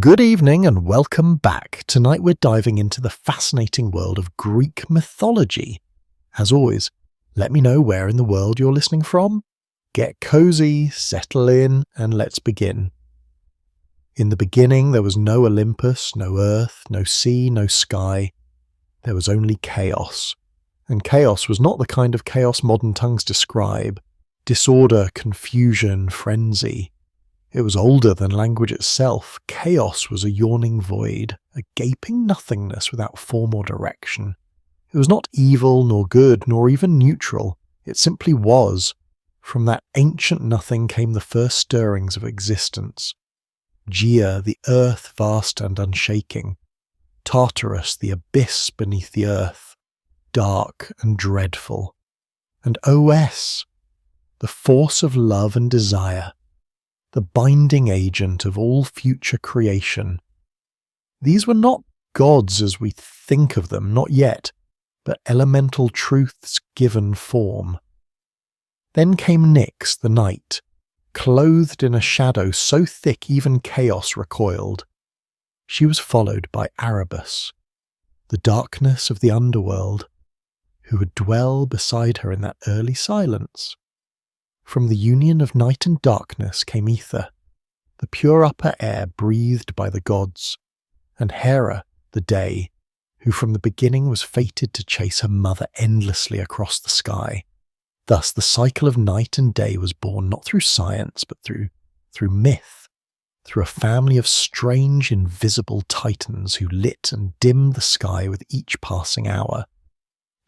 Good evening and welcome back. Tonight we're diving into the fascinating world of Greek mythology. As always, let me know where in the world you're listening from. Get cozy, settle in, and let's begin. In the beginning there was no Olympus, no earth, no sea, no sky. There was only chaos. And chaos was not the kind of chaos modern tongues describe. Disorder, confusion, frenzy. It was older than language itself. Chaos was a yawning void, a gaping nothingness without form or direction. It was not evil, nor good, nor even neutral. It simply was. From that ancient nothing came the first stirrings of existence. Gaia, the earth vast and unshaking. Tartarus, the abyss beneath the earth, dark and dreadful. And Os, the force of love and desire. The binding agent of all future creation. These were not gods as we think of them, not yet, but elemental truths given form. Then came Nyx, the night, clothed in a shadow so thick even chaos recoiled. She was followed by Erebus, the darkness of the underworld, who would dwell beside her in that early silence. From the union of night and darkness came ether, the pure upper air breathed by the gods, and Hera, the day, who from the beginning was fated to chase her mother endlessly across the sky. Thus the cycle of night and day was born not through science, but through myth, through a family of strange invisible titans who lit and dimmed the sky with each passing hour.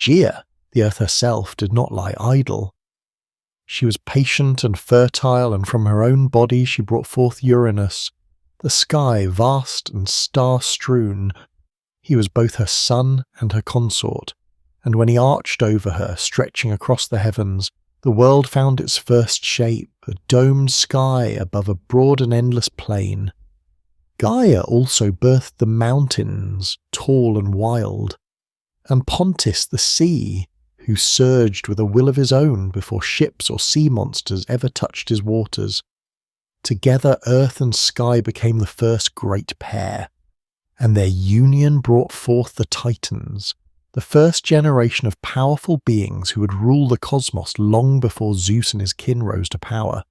Gaia, the earth herself, did not lie idle. She was patient and fertile, and from her own body she brought forth Uranus, the sky vast and star-strewn. He was both her son and her consort, and when he arched over her, stretching across the heavens, the world found its first shape, a domed sky above a broad and endless plain. Gaia also birthed the mountains, tall and wild, and Pontus the sea, who surged with a will of his own before ships or sea monsters ever touched his waters. Together earth and sky became the first great pair, and their union brought forth the Titans, the first generation of powerful beings who would rule the cosmos long before Zeus and his kin rose to power.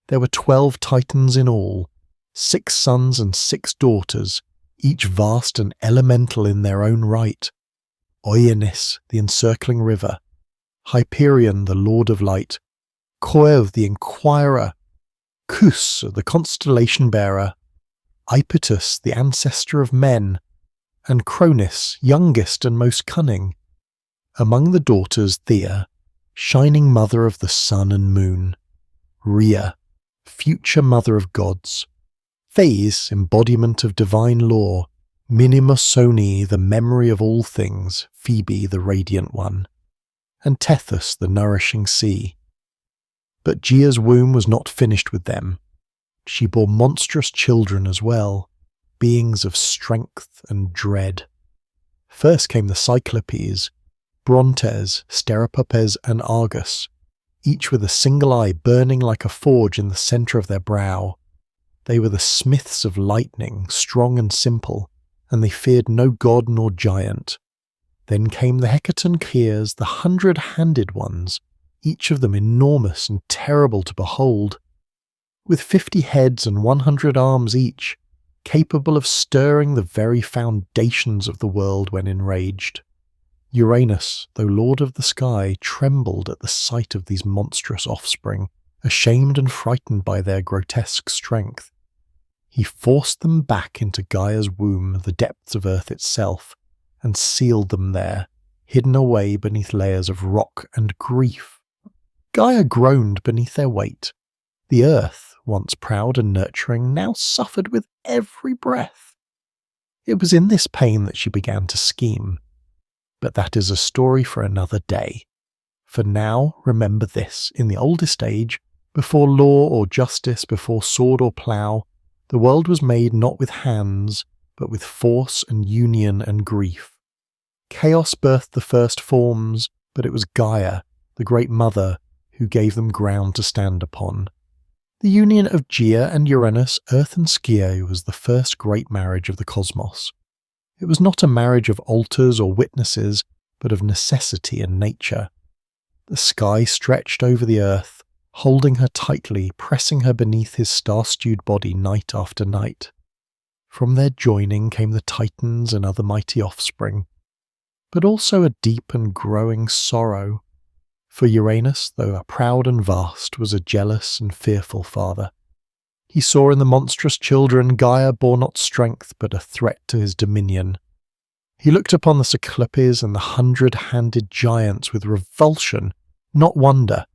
There were 12 Titans in all, 6 sons and 6 daughters, each vast and elemental in their own right. Oeanis, the encircling river, Hyperion, the lord of light, Coel, the inquirer, Cus, the constellation bearer, Iapetus, the ancestor of men, and Cronus, youngest and most cunning. Among the daughters, Thea, shining mother of the sun and moon, Rhea, future mother of gods, Thais, embodiment of divine law, Mnemosyne, the memory of all things, Phoebe, the radiant one, and Tethys, the nourishing sea. But Gaia's womb was not finished with them. She bore monstrous children as well, beings of strength and dread. First came the Cyclopes, Brontes, Steropopes, and Argus, each with a single eye burning like a forge in the centre of their brow. They were the smiths of lightning, strong and simple, and they feared no god nor giant. Then came the Hecatoncheires, the 100-handed ones, each of them enormous and terrible to behold, with 50 heads and 100 arms each, capable of stirring the very foundations of the world when enraged. Uranus, though lord of the sky, trembled at the sight of these monstrous offspring, ashamed and frightened by their grotesque strength. He forced them back into Gaia's womb, the depths of earth itself, and sealed them there, hidden away beneath layers of rock and grief. Gaia groaned beneath their weight. The earth, once proud and nurturing, now suffered with every breath. It was in this pain that she began to scheme. But that is a story for another day. For now, remember this: in the oldest age, before law or justice, before sword or plough, the world was made not with hands, but with force and union and grief. Chaos birthed the first forms, but it was Gaia, the great mother, who gave them ground to stand upon. The union of Gaia and Uranus, Earth and Skiae, was the first great marriage of the cosmos. It was not a marriage of altars or witnesses, but of necessity and nature. The sky stretched over the earth, holding her tightly, pressing her beneath his star-stewed body night after night. From their joining came the Titans and other mighty offspring, but also a deep and growing sorrow. For Uranus, though proud and vast, was a jealous and fearful father. He saw in the monstrous children Gaia bore not strength, but a threat to his dominion. He looked upon the Cyclopes and the 100-handed giants with revulsion, not wonder,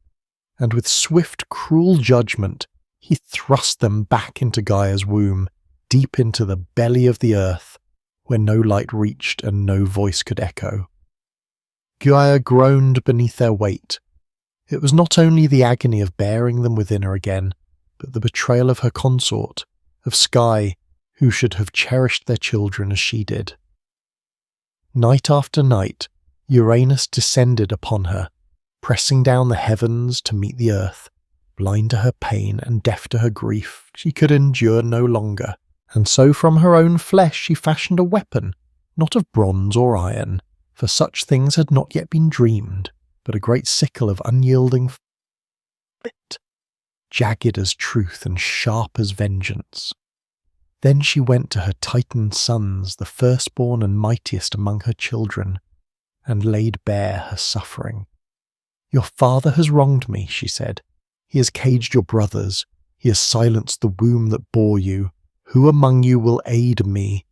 and with swift, cruel judgment he thrust them back into Gaia's womb, deep into the belly of the earth, where no light reached and no voice could echo. Gaia groaned beneath their weight. It was not only the agony of bearing them within her again, but the betrayal of her consort, of Sky, who should have cherished their children as she did. Night after night, Uranus descended upon her, pressing down the heavens to meet the earth. Blind to her pain and deaf to her grief, she could endure no longer, and so from her own flesh she fashioned a weapon, not of bronze or iron, for such things had not yet been dreamed, but a great sickle of unyielding bit, jagged as truth and sharp as vengeance. Then she went to her Titan sons, the firstborn and mightiest among her children, and laid bare her suffering. "Your father has wronged me," she said. "He has caged your brothers. He has silenced the womb that bore you. Who among you will aid me?"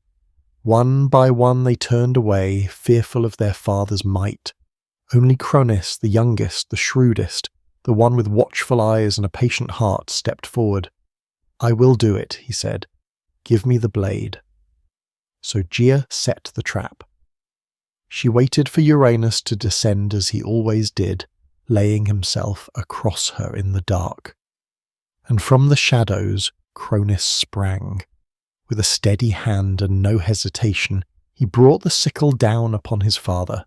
One by one they turned away, fearful of their father's might. Only Cronus, the youngest, the shrewdest, the one with watchful eyes and a patient heart, stepped forward. "I will do it," he said. "Give me the blade." So Gaia set the trap. She waited for Uranus to descend as he always did, laying himself across her in the dark. And from the shadows Cronus sprang. With a steady hand and no hesitation, he brought the sickle down upon his father.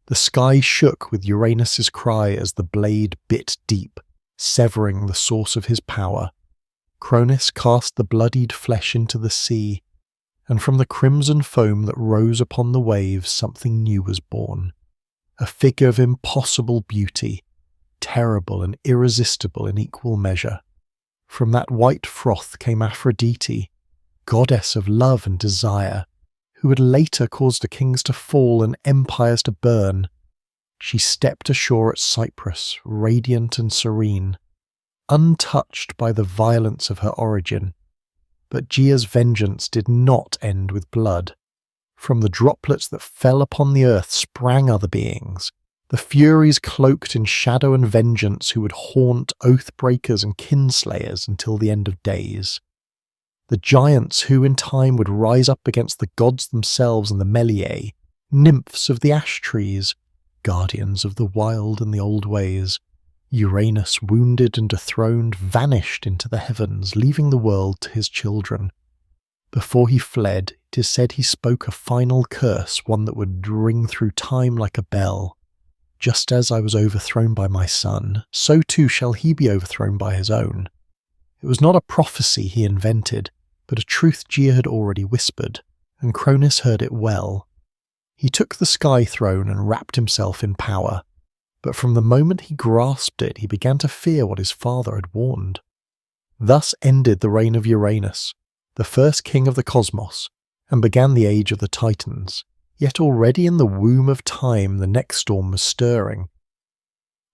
The sky shook with Uranus's cry as the blade bit deep, severing the source of his power. Cronus cast the bloodied flesh into the sea, and from the crimson foam that rose upon the waves something new was born. A figure of impossible beauty, terrible and irresistible in equal measure. From that white froth came Aphrodite, goddess of love and desire, who had later caused kings to fall and empires to burn. She stepped ashore at Cyprus, radiant and serene, untouched by the violence of her origin. But Gaia's vengeance did not end with blood. From the droplets that fell upon the earth sprang other beings, the Furies cloaked in shadow and vengeance who would haunt oath-breakers and kinslayers until the end of days. The giants who in time would rise up against the gods themselves and the Meliae, nymphs of the ash trees, guardians of the wild and the old ways. Uranus, wounded and dethroned, vanished into the heavens, leaving the world to his children. Before he fled, it is said he spoke a final curse, one that would ring through time like a bell. "Just as I was overthrown by my son, so too shall he be overthrown by his own." It was not a prophecy he invented, but a truth Gaia had already whispered, and Cronus heard it well. He took the sky throne and wrapped himself in power, but from the moment he grasped it he began to fear what his father had warned. Thus ended the reign of Uranus, the first king of the cosmos, and began the age of the Titans. Yet already in the womb of time the next storm was stirring.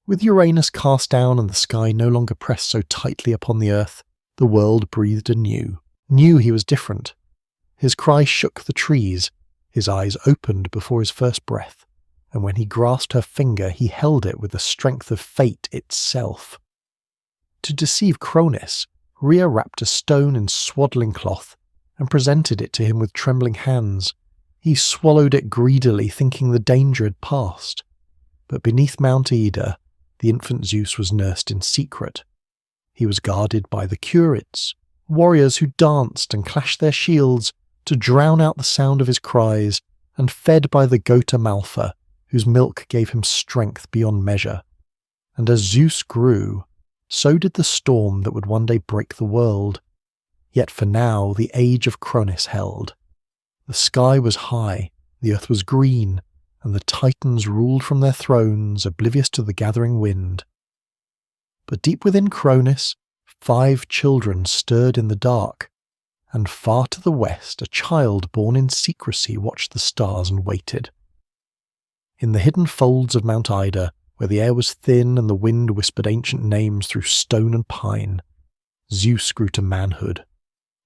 With Uranus cast down and the sky no longer pressed so tightly upon the earth, the world breathed anew. Knew he was different. His cry shook the trees, his eyes opened before his first breath, and when he grasped her finger he held it with the strength of fate itself. To deceive Cronus, Rhea wrapped a stone in swaddling cloth and presented it to him with trembling hands. He swallowed it greedily, thinking the danger had passed. But beneath Mount Ida, the infant Zeus was nursed in secret. He was guarded by the Curids, warriors who danced and clashed their shields to drown out the sound of his cries, and fed by the goat Amalpha, whose milk gave him strength beyond measure. And as Zeus grew, so did the storm that would one day break the world. Yet for now the age of Cronus held. The sky was high, the earth was green, and the Titans ruled from their thrones, oblivious to the gathering wind. But deep within Cronus, 5 children stirred in the dark, and far to the west a child born in secrecy watched the stars and waited. In the hidden folds of Mount Ida, where the air was thin and the wind whispered ancient names through stone and pine, Zeus grew to manhood.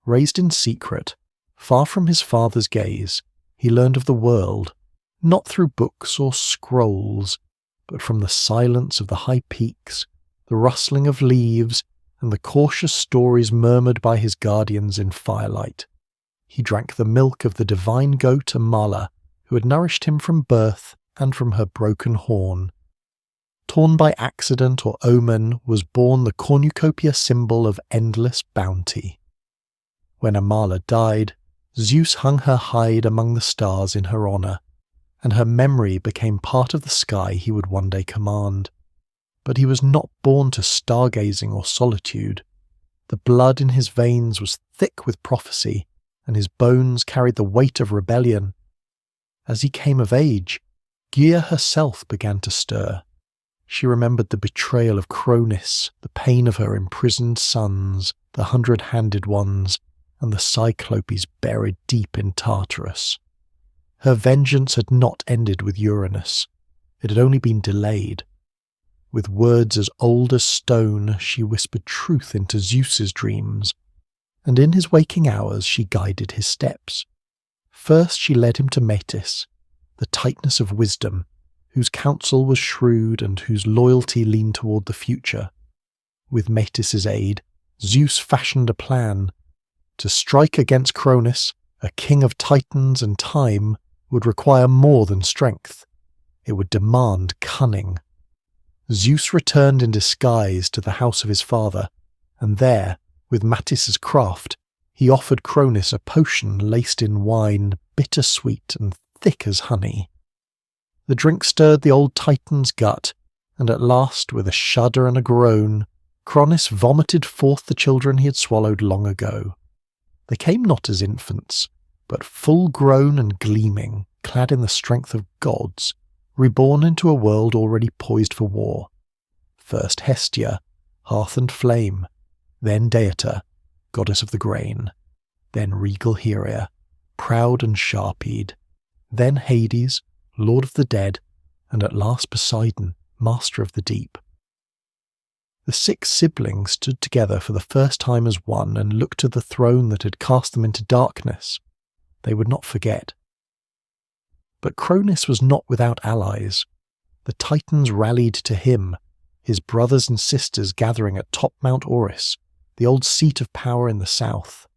Raised in secret, far from his father's gaze, he learned of the world, not through books or scrolls, but from the silence of the high peaks, the rustling of leaves, and the cautious stories murmured by his guardians in firelight. He drank the milk of the divine goat Amala, who had nourished him from birth and from her broken horn. Torn by accident or omen was born the cornucopia symbol of endless bounty. When Amala died, Zeus hung her hide among the stars in her honour, and her memory became part of the sky he would one day command. But he was not born to stargazing or solitude. The blood in his veins was thick with prophecy, and his bones carried the weight of rebellion. As he came of age, Gaia herself began to stir. She remembered the betrayal of Cronus, the pain of her imprisoned sons, the 100-handed ones, and the Cyclopes buried deep in Tartarus. Her vengeance had not ended with Uranus. It had only been delayed. With words as old as stone, she whispered truth into Zeus's dreams, and in his waking hours she guided his steps. First she led him to Metis, the tightness of wisdom, whose counsel was shrewd and whose loyalty leaned toward the future. With Metis's aid, Zeus fashioned a plan. To strike against Cronus, a king of Titans and time, would require more than strength. It would demand cunning. Zeus returned in disguise to the house of his father, and there, with Metis's craft, he offered Cronus a potion laced in wine, bitter-sweet and thick as honey. The drink stirred the old Titan's gut, and at last, with a shudder and a groan, Cronus vomited forth the children he had swallowed long ago. They came not as infants, but full-grown and gleaming, clad in the strength of gods, reborn into a world already poised for war. First Hestia, hearth and flame, then Deita, goddess of the grain, then regal Hera, proud and sharp-eyed, then Hades, lord of the dead, and at last Poseidon, master of the deep. The 6 siblings stood together for the first time as one and looked to the throne that had cast them into darkness. They would not forget. But Cronus was not without allies. The Titans rallied to him, his brothers and sisters gathering at top Mount Oris, the old seat of power in the south.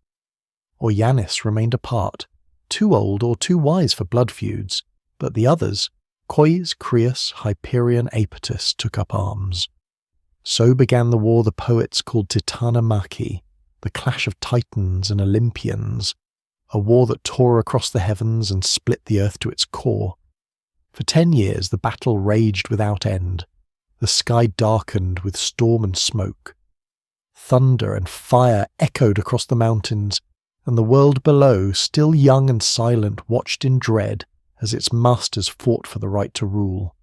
Oianis remained apart, too old or too wise for blood feuds, but the others, Cois, Creus, Hyperion, Apatus, took up arms. So began the war the poets called Titanomachy, the clash of Titans and Olympians, a war that tore across the heavens and split the earth to its core. For 10 years the battle raged without end. The sky darkened with storm and smoke. Thunder and fire echoed across the mountains, and the world below, still young and silent, watched in dread as its masters fought for the right to rule.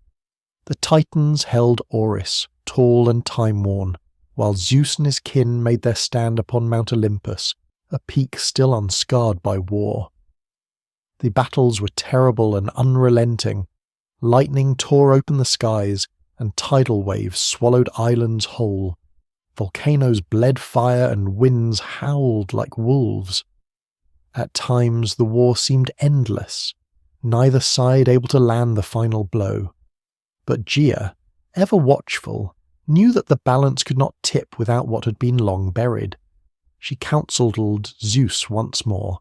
The Titans held Oris, tall and time-worn, while Zeus and his kin made their stand upon Mount Olympus, a peak still unscarred by war. The battles were terrible and unrelenting. Lightning tore open the skies, and tidal waves swallowed islands whole. Volcanoes bled fire and winds howled like wolves. At times the war seemed endless, neither side able to land the final blow. But Gaia, ever watchful, knew that the balance could not tip without what had been long buried. She counselled Zeus once more.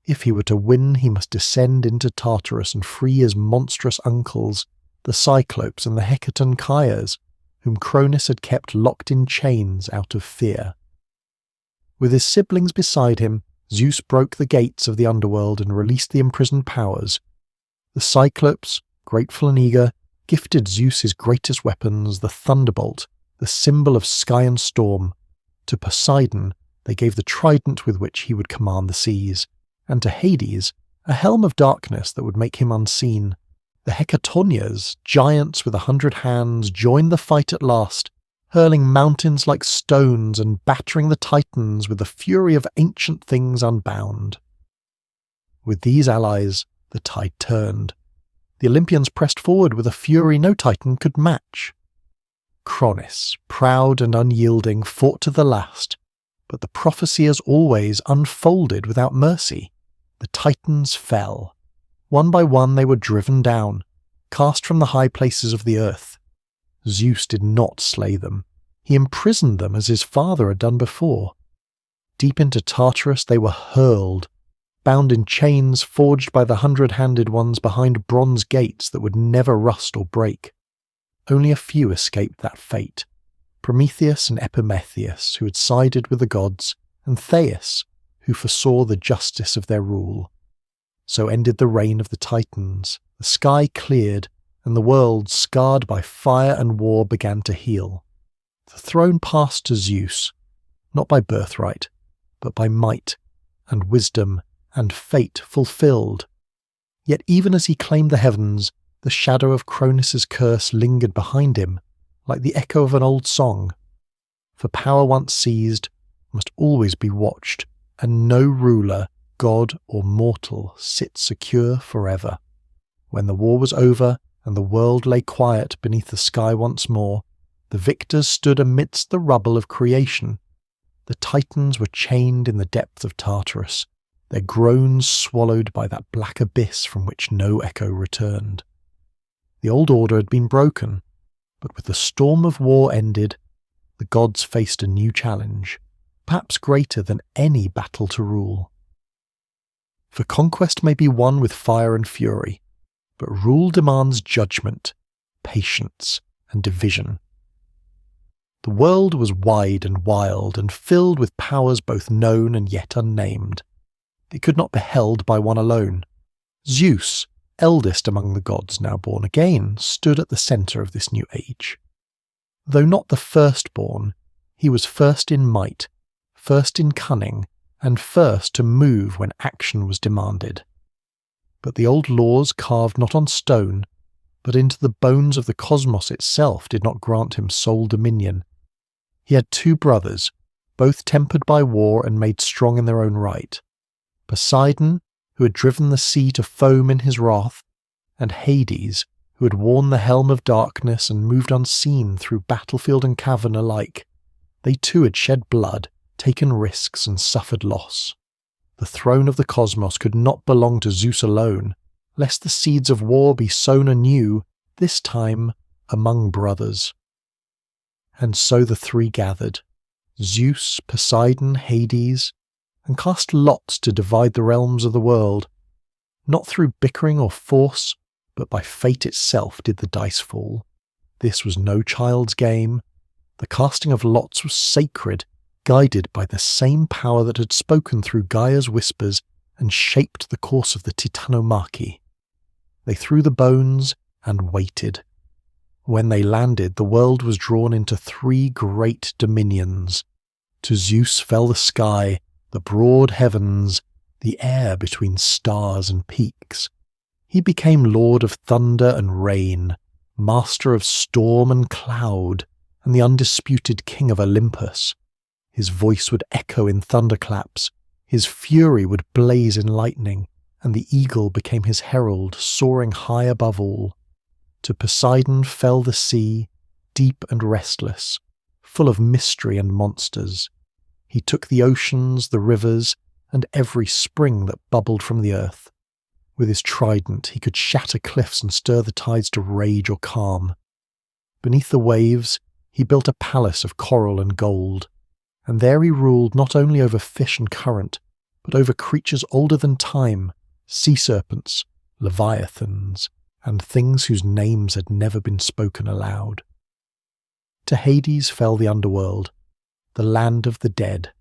If he were to win, he must descend into Tartarus and free his monstrous uncles, the Cyclopes and the Hecaton Chias, whom Cronus had kept locked in chains out of fear. With his siblings beside him, Zeus broke the gates of the underworld and released the imprisoned powers. The Cyclopes, grateful and eager, gifted Zeus his greatest weapons, the thunderbolt, the symbol of sky and storm. To Poseidon they gave the trident with which he would command the seas, and to Hades a helm of darkness that would make him unseen. The Hecatonias, giants with 100 hands, joined the fight at last, hurling mountains like stones and battering the Titans with the fury of ancient things unbound. With these allies, the tide turned. The Olympians pressed forward with a fury no Titan could match. Cronus, proud and unyielding, fought to the last, but the prophecy as always unfolded without mercy. The Titans fell. One by one they were driven down, cast from the high places of the earth. Zeus did not slay them. He imprisoned them as his father had done before. Deep into Tartarus they were hurled, bound in chains forged by the 100-handed ones behind bronze gates that would never rust or break. Only a few escaped that fate. Prometheus and Epimetheus, who had sided with the gods, and Thais, who foresaw the justice of their rule. So ended the reign of the Titans. The sky cleared, and the world, scarred by fire and war, began to heal. The throne passed to Zeus, not by birthright, but by might and wisdom and fate fulfilled. Yet even as he claimed the heavens, the shadow of Cronus's curse lingered behind him, like the echo of an old song. For power once seized must always be watched, and no ruler, god or mortal, sit secure forever. When the war was over, and the world lay quiet beneath the sky once more, the victors stood amidst the rubble of creation. The Titans were chained in the depth of Tartarus, their groans swallowed by that black abyss from which no echo returned. The old order had been broken, but with the storm of war ended, the gods faced a new challenge, perhaps greater than any battle to rule. For conquest may be won with fire and fury, but rule demands judgment, patience, and division. The world was wide and wild and filled with powers both known and yet unnamed. It could not be held by one alone. Zeus, eldest among the gods now born again, stood at the centre of this new age. Though not the firstborn, he was first in might, first in cunning, and first to move when action was demanded. But the old laws carved not on stone, but into the bones of the cosmos itself did not grant him sole dominion. He had 2 brothers, both tempered by war and made strong in their own right. Poseidon, who had driven the sea to foam in his wrath, and Hades, who had worn the helm of darkness and moved unseen through battlefield and cavern alike. They too had shed blood, taken risks, and suffered loss. The throne of the cosmos could not belong to Zeus alone, lest the seeds of war be sown anew, this time among brothers. And so the 3 gathered, Zeus, Poseidon, Hades, and cast lots to divide the realms of the world. Not through bickering or force, but by fate itself did the dice fall. This was no child's game. The casting of lots was sacred, guided by the same power that had spoken through Gaia's whispers and shaped the course of the Titanomachy. They threw the bones and waited. When they landed, the world was drawn into 3 great dominions. To Zeus fell the sky, the broad heavens, the air between stars and peaks. He became lord of thunder and rain, master of storm and cloud, and the undisputed king of Olympus. His voice would echo in thunderclaps, his fury would blaze in lightning, and the eagle became his herald, soaring high above all. To Poseidon fell the sea, deep and restless, full of mystery and monsters. He took the oceans, the rivers, and every spring that bubbled from the earth. With his trident he could shatter cliffs and stir the tides to rage or calm. Beneath the waves he built a palace of coral and gold, and there he ruled not only over fish and current, but over creatures older than time, sea serpents, leviathans, and things whose names had never been spoken aloud. To Hades fell the underworld, the land of the dead.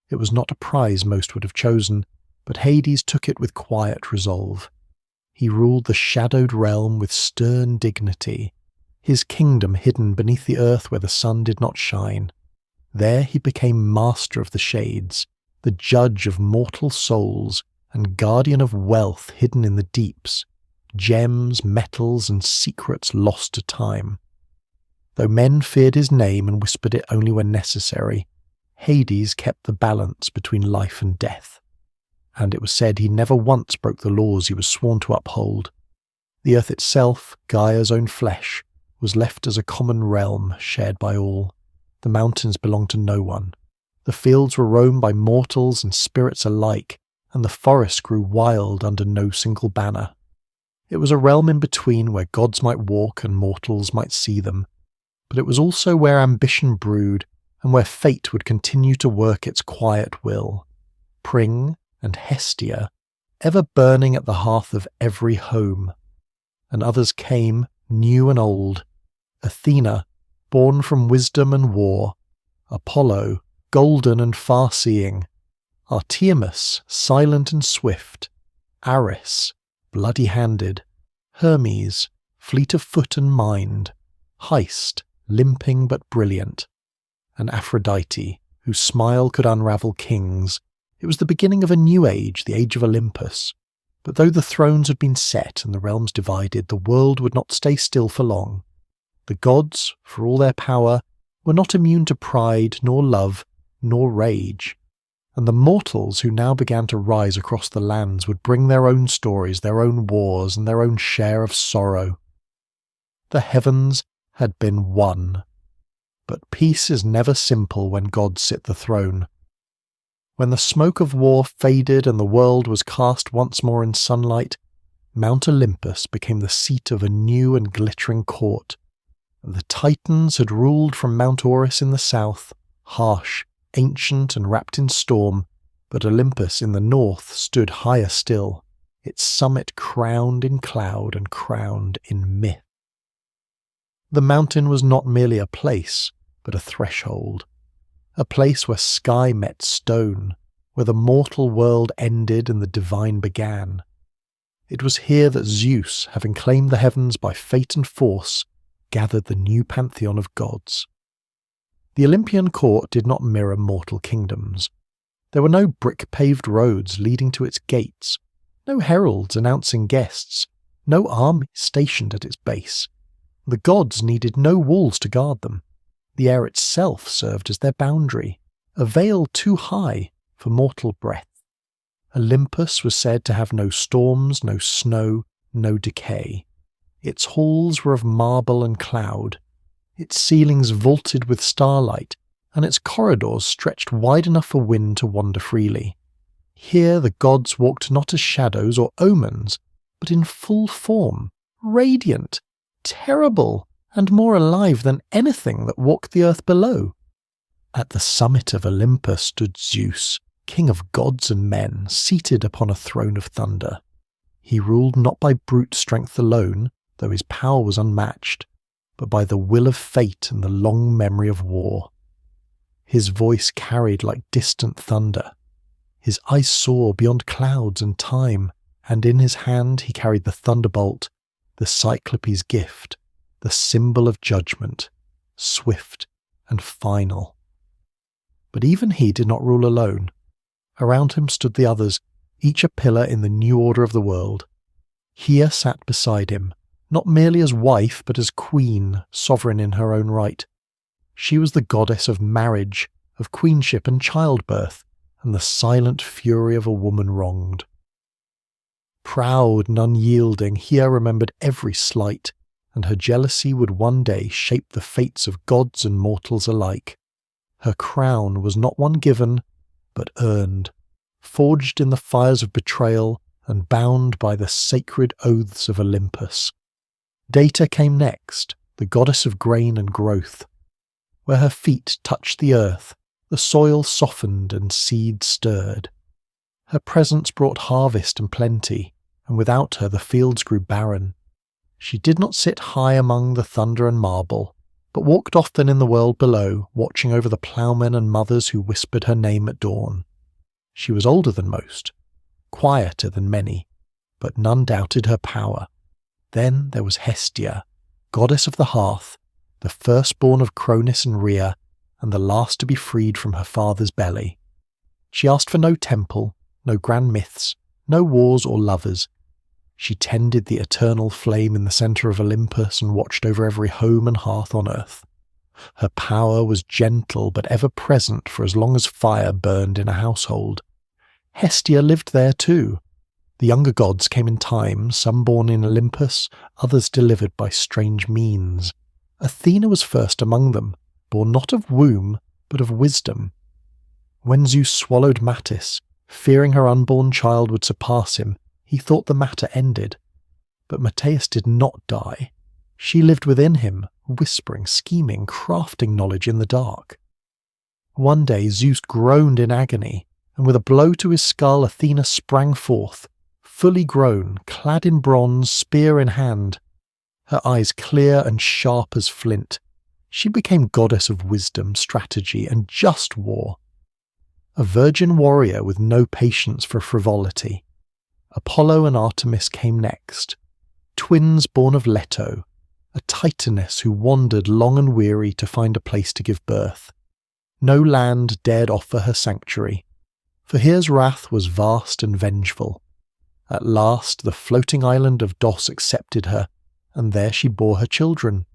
It was not a prize most would have chosen, but Hades took it with quiet resolve. He ruled the shadowed realm with stern dignity, his kingdom hidden beneath the earth where the sun did not shine. There he became master of the shades, the judge of mortal souls, and guardian of wealth hidden in the deeps, gems, metals, and secrets lost to time. Though men feared his name and whispered it only when necessary, Hades kept the balance between life and death, and it was said he never once broke the laws he was sworn to uphold. The earth itself, Gaia's own flesh, was left as a common realm shared by all. The mountains belonged to no one. The fields were roamed by mortals and spirits alike, and the forests grew wild under no single banner. It was a realm in between where gods might walk and mortals might see them, but it was also where ambition brewed and where fate would continue to work its quiet will. Pring and Hestia, ever burning at the hearth of every home. And others came, new and old. Athena, born from wisdom and war. Apollo, golden and far-seeing. Artemis, silent and swift. Ares, bloody-handed. Hermes, fleet of foot and mind. Hist, limping but brilliant. And Aphrodite, whose smile could unravel kings. It was the beginning of a new age, the age of Olympus. But though the thrones had been set and the realms divided, the world would not stay still for long. The gods, for all their power, were not immune to pride, nor love, nor rage. And the mortals who now began to rise across the lands would bring their own stories, their own wars, and their own share of sorrow. The heavens had been won. But peace is never simple when gods sit the throne. When the smoke of war faded and the world was cast once more in sunlight, Mount Olympus became the seat of a new and glittering court. The Titans had ruled from Mount Orus in the south, harsh, ancient and wrapped in storm, but Olympus in the north stood higher still, its summit crowned in cloud and crowned in myth. The mountain was not merely a place, but a threshold. A place where sky met stone, where the mortal world ended and the divine began. It was here that Zeus, having claimed the heavens by fate and force, gathered the new pantheon of gods. The Olympian court did not mirror mortal kingdoms. There were no brick-paved roads leading to its gates, no heralds announcing guests, no army stationed at its base. The gods needed no walls to guard them. The air itself served as their boundary, a veil too high for mortal breath. Olympus was said to have no storms, no snow, no decay. Its halls were of marble and cloud, its ceilings vaulted with starlight, and its corridors stretched wide enough for wind to wander freely. Here the gods walked not as shadows or omens, but in full form, radiant, terrible, and more alive than anything that walked the earth below. At the summit of Olympus stood Zeus, king of gods and men, seated upon a throne of thunder. He ruled not by brute strength alone, though his power was unmatched, but by the will of fate and the long memory of war. His voice carried like distant thunder. His eyes saw beyond clouds and time, and in his hand he carried the thunderbolt, the Cyclope's gift, the symbol of judgment, swift and final. But even he did not rule alone. Around him stood the others, each a pillar in the new order of the world. Hera sat beside him, not merely as wife but as queen, sovereign in her own right. She was the goddess of marriage, of queenship and childbirth, and the silent fury of a woman wronged. Proud and unyielding, Hera remembered every slight, and her jealousy would one day shape the fates of gods and mortals alike. Her crown was not one given, but earned, forged in the fires of betrayal and bound by the sacred oaths of Olympus. Data came next, the goddess of grain and growth. Where her feet touched the earth, the soil softened and seed stirred. Her presence brought harvest and plenty, and without her the fields grew barren. She did not sit high among the thunder and marble, but walked often in the world below, watching over the ploughmen and mothers who whispered her name at dawn. She was older than most, quieter than many, but none doubted her power. Then there was Hestia, goddess of the hearth, the firstborn of Cronus and Rhea, and the last to be freed from her father's belly. She asked for no temple, no grand myths, no wars or lovers. She tended the eternal flame in the centre of Olympus and watched over every home and hearth on earth. Her power was gentle but ever present for as long as fire burned in a household. Hestia lived there too. The younger gods came in time, some born in Olympus, others delivered by strange means. Athena was first among them, born not of womb, but of wisdom. When Zeus swallowed Mattis, fearing her unborn child would surpass him, he thought the matter ended. But Mattias did not die. She lived within him, whispering, scheming, crafting knowledge in the dark. One day Zeus groaned in agony, and with a blow to his skull Athena sprang forth, fully grown, clad in bronze, spear in hand. Her eyes clear and sharp as flint. She became goddess of wisdom, strategy, and just war. A virgin warrior with no patience for frivolity. Apollo and Artemis came next, twins born of Leto, a titaness who wandered long and weary to find a place to give birth. No land dared offer her sanctuary, for Here's wrath was vast and vengeful. At last the floating island of Dos accepted her, and there she bore her children.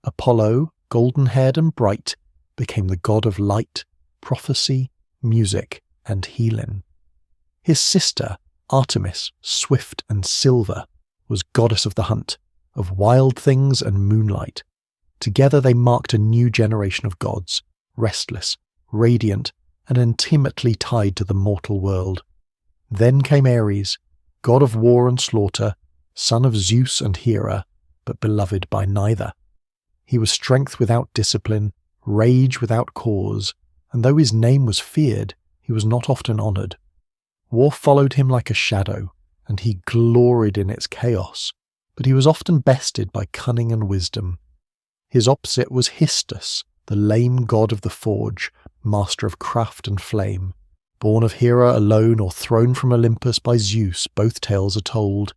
Apollo, golden-haired and bright, became the god of light, prophecy, music, and healing. His sister, Artemis, swift and silver, was goddess of the hunt, of wild things and moonlight. Together they marked a new generation of gods, restless, radiant, and intimately tied to the mortal world. Then came Ares, god of war and slaughter, son of Zeus and Hera, but beloved by neither. He was strength without discipline, rage without cause, and though his name was feared, he was not often honoured. War followed him like a shadow, and he gloried in its chaos, but he was often bested by cunning and wisdom. His opposite was Histus, the lame god of the forge, master of craft and flame. Born of Hera alone or thrown from Olympus by Zeus, both tales are told.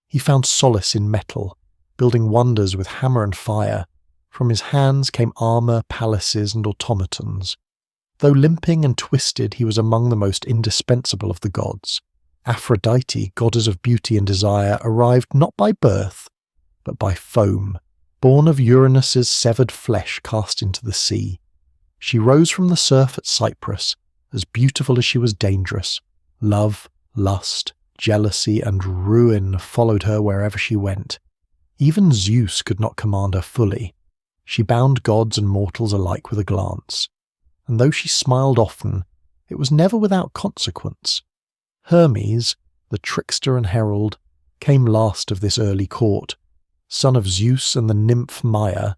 He found solace in metal, building wonders with hammer and fire. From his hands came armour, palaces, and automatons. Though limping and twisted, he was among the most indispensable of the gods. Aphrodite, goddess of beauty and desire, arrived not by birth, but by foam, born of Uranus's severed flesh cast into the sea. She rose from the surf at Cyprus, as beautiful as she was dangerous. Love, lust, jealousy, and ruin followed her wherever she went. Even Zeus could not command her fully. She bound gods and mortals alike with a glance. And though she smiled often, it was never without consequence. Hermes, the trickster and herald, came last of this early court. Son of Zeus and the nymph Maia,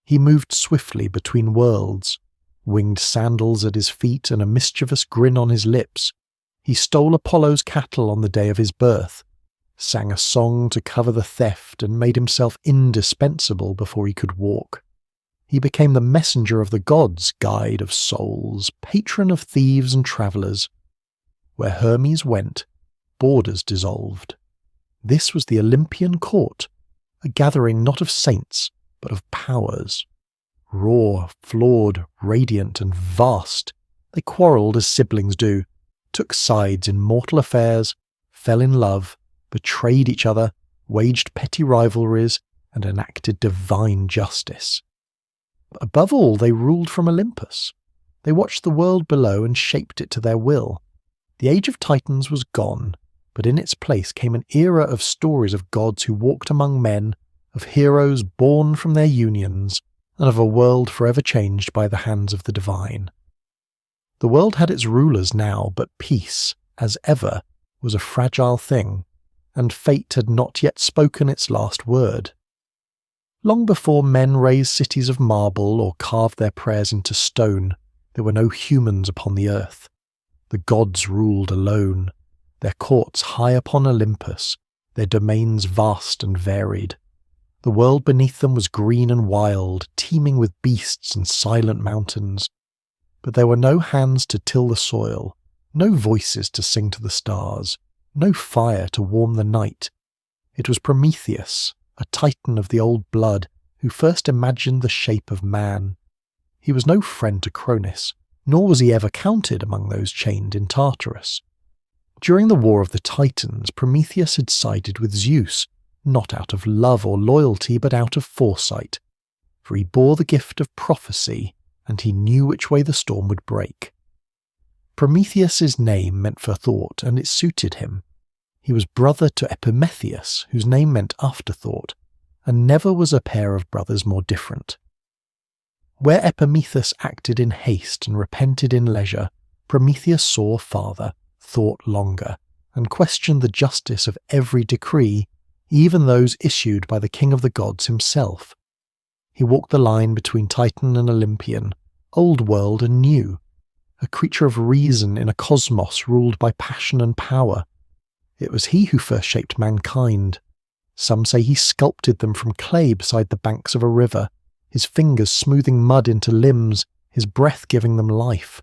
he moved swiftly between worlds, winged sandals at his feet and a mischievous grin on his lips. He stole Apollo's cattle on the day of his birth, sang a song to cover the theft, and made himself indispensable before he could walk. He became the messenger of the gods, guide of souls, patron of thieves and travellers. Where Hermes went, borders dissolved. This was the Olympian court, a gathering not of saints, but of powers. Raw, flawed, radiant, and vast, they quarrelled as siblings do, took sides in mortal affairs, fell in love, betrayed each other, waged petty rivalries, and enacted divine justice. Above all, they ruled from Olympus. They watched the world below and shaped it to their will. The age of Titans was gone, but in its place came an era of stories of gods who walked among men, of heroes born from their unions, and of a world forever changed by the hands of the divine. The world had its rulers now, but peace, as ever, was a fragile thing, and fate had not yet spoken its last word. Long before men raised cities of marble or carved their prayers into stone, there were no humans upon the earth. The gods ruled alone, their courts high upon Olympus, their domains vast and varied. The world beneath them was green and wild, teeming with beasts and silent mountains. But there were no hands to till the soil, no voices to sing to the stars, no fire to warm the night. It was Prometheus, a titan of the old blood who first imagined the shape of man. He was no friend to Cronus, nor was he ever counted among those chained in Tartarus. During the War of the Titans, Prometheus had sided with Zeus, not out of love or loyalty, but out of foresight, for he bore the gift of prophecy, and he knew which way the storm would break. Prometheus's name meant for thought, and it suited him. He was brother to Epimetheus, whose name meant afterthought, and never was a pair of brothers more different. Where Epimetheus acted in haste and repented in leisure, Prometheus saw farther, thought longer, and questioned the justice of every decree, even those issued by the king of the gods himself. He walked the line between Titan and Olympian, old world and new, a creature of reason in a cosmos ruled by passion and power. It was he who first shaped mankind. Some say he sculpted them from clay beside the banks of a river, his fingers smoothing mud into limbs, his breath giving them life.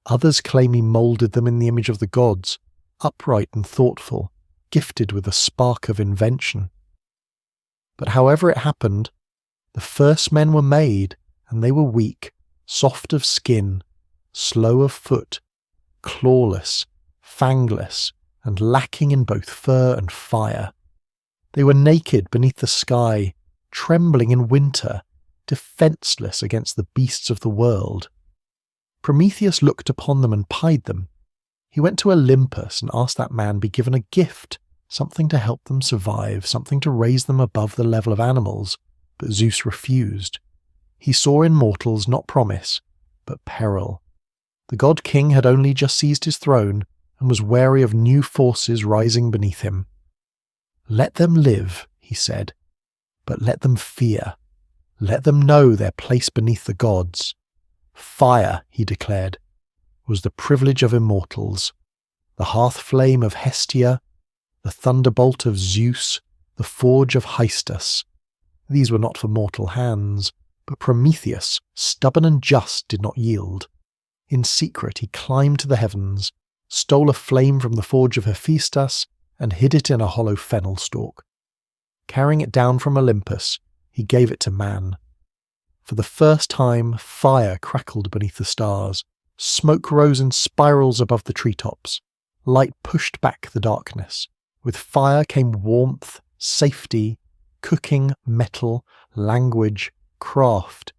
Others claim he moulded them in the image of the gods, upright and thoughtful, gifted with a spark of invention. But however it happened, the first men were made, and they were weak, soft of skin, slow of foot, clawless, fangless, and lacking in both fur and fire. They were naked beneath the sky, trembling in winter, defenceless against the beasts of the world. Prometheus looked upon them and pied them. He went to Olympus and asked that man be given a gift, something to help them survive, something to raise them above the level of animals, but Zeus refused. He saw in mortals not promise, but peril. The god-king had only just seized his throne and was wary of new forces rising beneath him. "Let them live," he said, "but let them fear. Let them know their place beneath the gods. Fire," he declared, "was the privilege of immortals, the hearth-flame of Hestia, the thunderbolt of Zeus, the forge of Hystus. These were not for mortal hands, but Prometheus, stubborn and just, did not yield. In secret he climbed to the heavens, stole a flame from the forge of Hephaestus, and hid it in a hollow fennel stalk. Carrying it down from Olympus, he gave it to man. For the first time, fire crackled beneath the stars, smoke rose in spirals above the treetops, light pushed back the darkness. With fire came warmth, safety, cooking, metal, language, craft.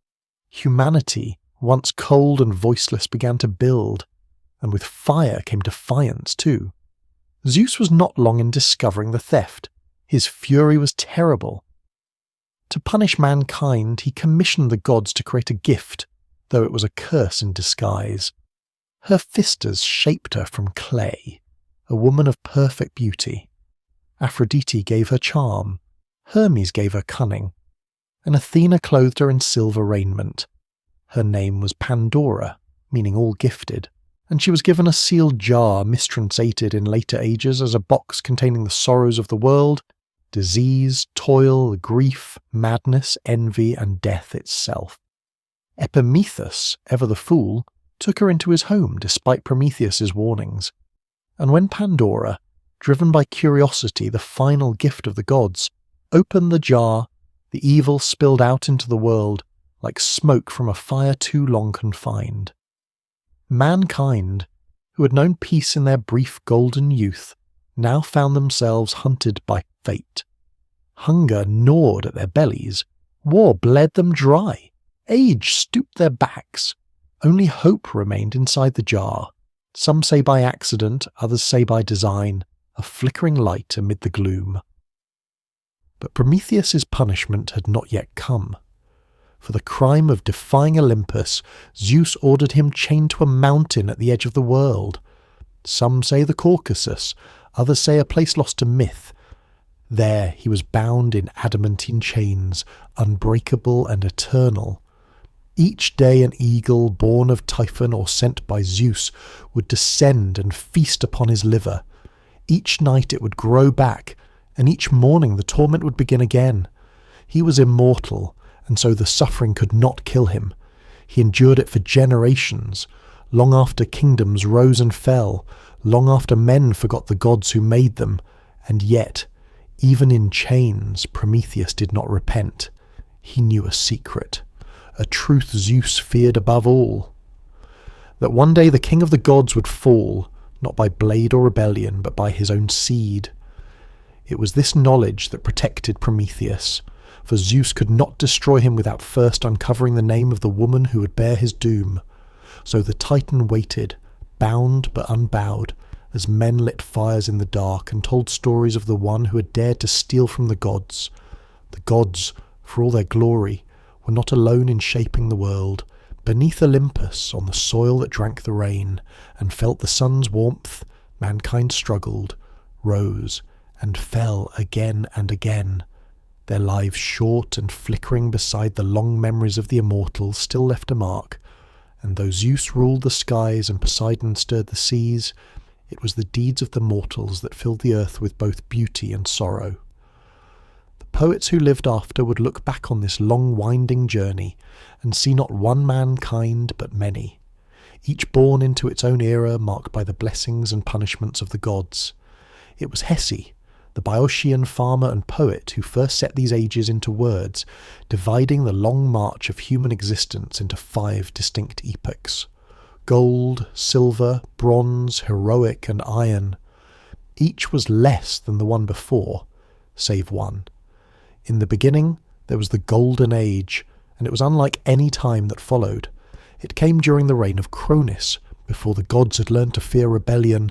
Humanity, once cold and voiceless, began to build, and with fire came defiance too. Zeus was not long in discovering the theft. His fury was terrible. To punish mankind, he commissioned the gods to create a gift, though it was a curse in disguise. Hephaestus shaped her from clay, a woman of perfect beauty. Aphrodite gave her charm, Hermes gave her cunning, and Athena clothed her in silver raiment. Her name was Pandora, meaning all gifted, and she was given a sealed jar mistranslated in later ages as a box containing the sorrows of the world, disease, toil, grief, madness, envy, and death itself. Epimetheus, ever the fool, took her into his home despite Prometheus's warnings, and when Pandora, driven by curiosity, the final gift of the gods, opened the jar, the evil spilled out into the world like smoke from a fire too long confined. Mankind, who had known peace in their brief golden youth, now found themselves hunted by fate. Hunger gnawed at their bellies, war bled them dry, age stooped their backs. Only hope remained inside the jar, some say by accident, others say by design, a flickering light amid the gloom. But Prometheus's punishment had not yet come. For the crime of defying Olympus, Zeus ordered him chained to a mountain at the edge of the world. Some say the Caucasus, others say a place lost to myth. There he was bound in adamantine chains, unbreakable and eternal. Each day an eagle, born of Typhon or sent by Zeus, would descend and feast upon his liver. Each night it would grow back, and each morning the torment would begin again. He was immortal, and so the suffering could not kill him. He endured it for generations, long after kingdoms rose and fell, long after men forgot the gods who made them, and yet, Even in chains, Prometheus did not repent. He knew a secret, a truth Zeus feared above all. That one day the king of the gods would fall, not by blade or rebellion, but by his own seed. It was this knowledge that protected Prometheus, for Zeus could not destroy him without first uncovering the name of the woman who would bear his doom. So the Titan waited, bound but unbowed, as men lit fires in the dark and told stories of the one who had dared to steal from the gods. The gods, for all their glory, were not alone in shaping the world. Beneath Olympus, on the soil that drank the rain, and felt the sun's warmth, mankind struggled, rose, and fell again and again. Their lives short and flickering beside the long memories of the immortals still left a mark, and though Zeus ruled the skies and Poseidon stirred the seas, it was the deeds of the mortals that filled the earth with both beauty and sorrow. The poets who lived after would look back on this long winding journey and see not one mankind but many, each born into its own era marked by the blessings and punishments of the gods. It was Hesi, the Boeotian farmer and poet, who first set these ages into words, dividing the long march of human existence into 5 distinct epochs: gold, silver, bronze, heroic, and iron. Each was less than the one before, save one. In the beginning, there was the Golden Age, and it was unlike any time that followed. It came during the reign of Cronus, before the gods had learned to fear rebellion,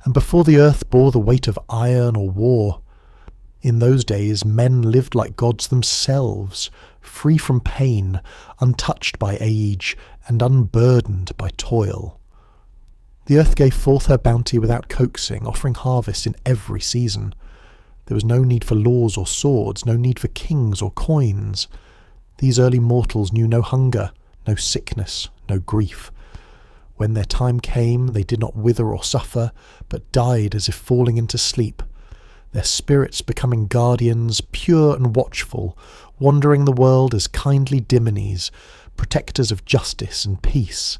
and before the earth bore the weight of iron or war. In those days, men lived like gods themselves, free from pain, untouched by age, and unburdened by toil. The earth gave forth her bounty without coaxing, offering harvest in every season. There was no need for laws or swords, no need for kings or coins. These early mortals knew no hunger, no sickness, no grief. When their time came, they did not wither or suffer, but died as if falling into sleep, their spirits becoming guardians, pure and watchful, wandering the world as kindly Dimones, protectors of justice and peace.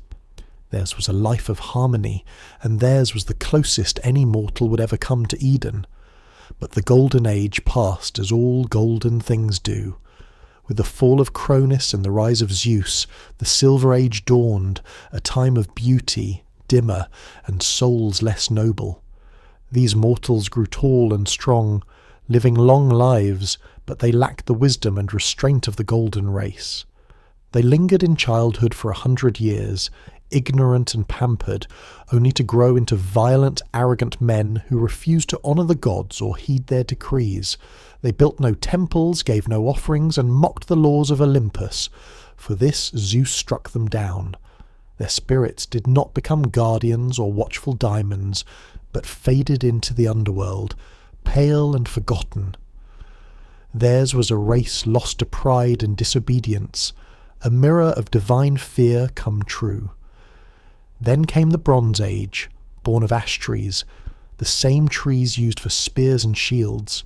Theirs was a life of harmony, and theirs was the closest any mortal would ever come to Eden. But the Golden Age passed as all golden things do. With the fall of Cronus and the rise of Zeus, the Silver Age dawned, a time of beauty, dimmer, and souls less noble. These mortals grew tall and strong, living long lives, but they lacked the wisdom and restraint of the golden race. They lingered in childhood for 100 years, ignorant and pampered, only to grow into violent, arrogant men who refused to honour the gods or heed their decrees. They built no temples, gave no offerings, and mocked the laws of Olympus. For this Zeus struck them down. Their spirits did not become guardians or watchful diamonds, but faded into the underworld, pale and forgotten. Theirs was a race lost to pride and disobedience, a mirror of divine fear come true. Then came the Bronze Age, born of ash trees, the same trees used for spears and shields.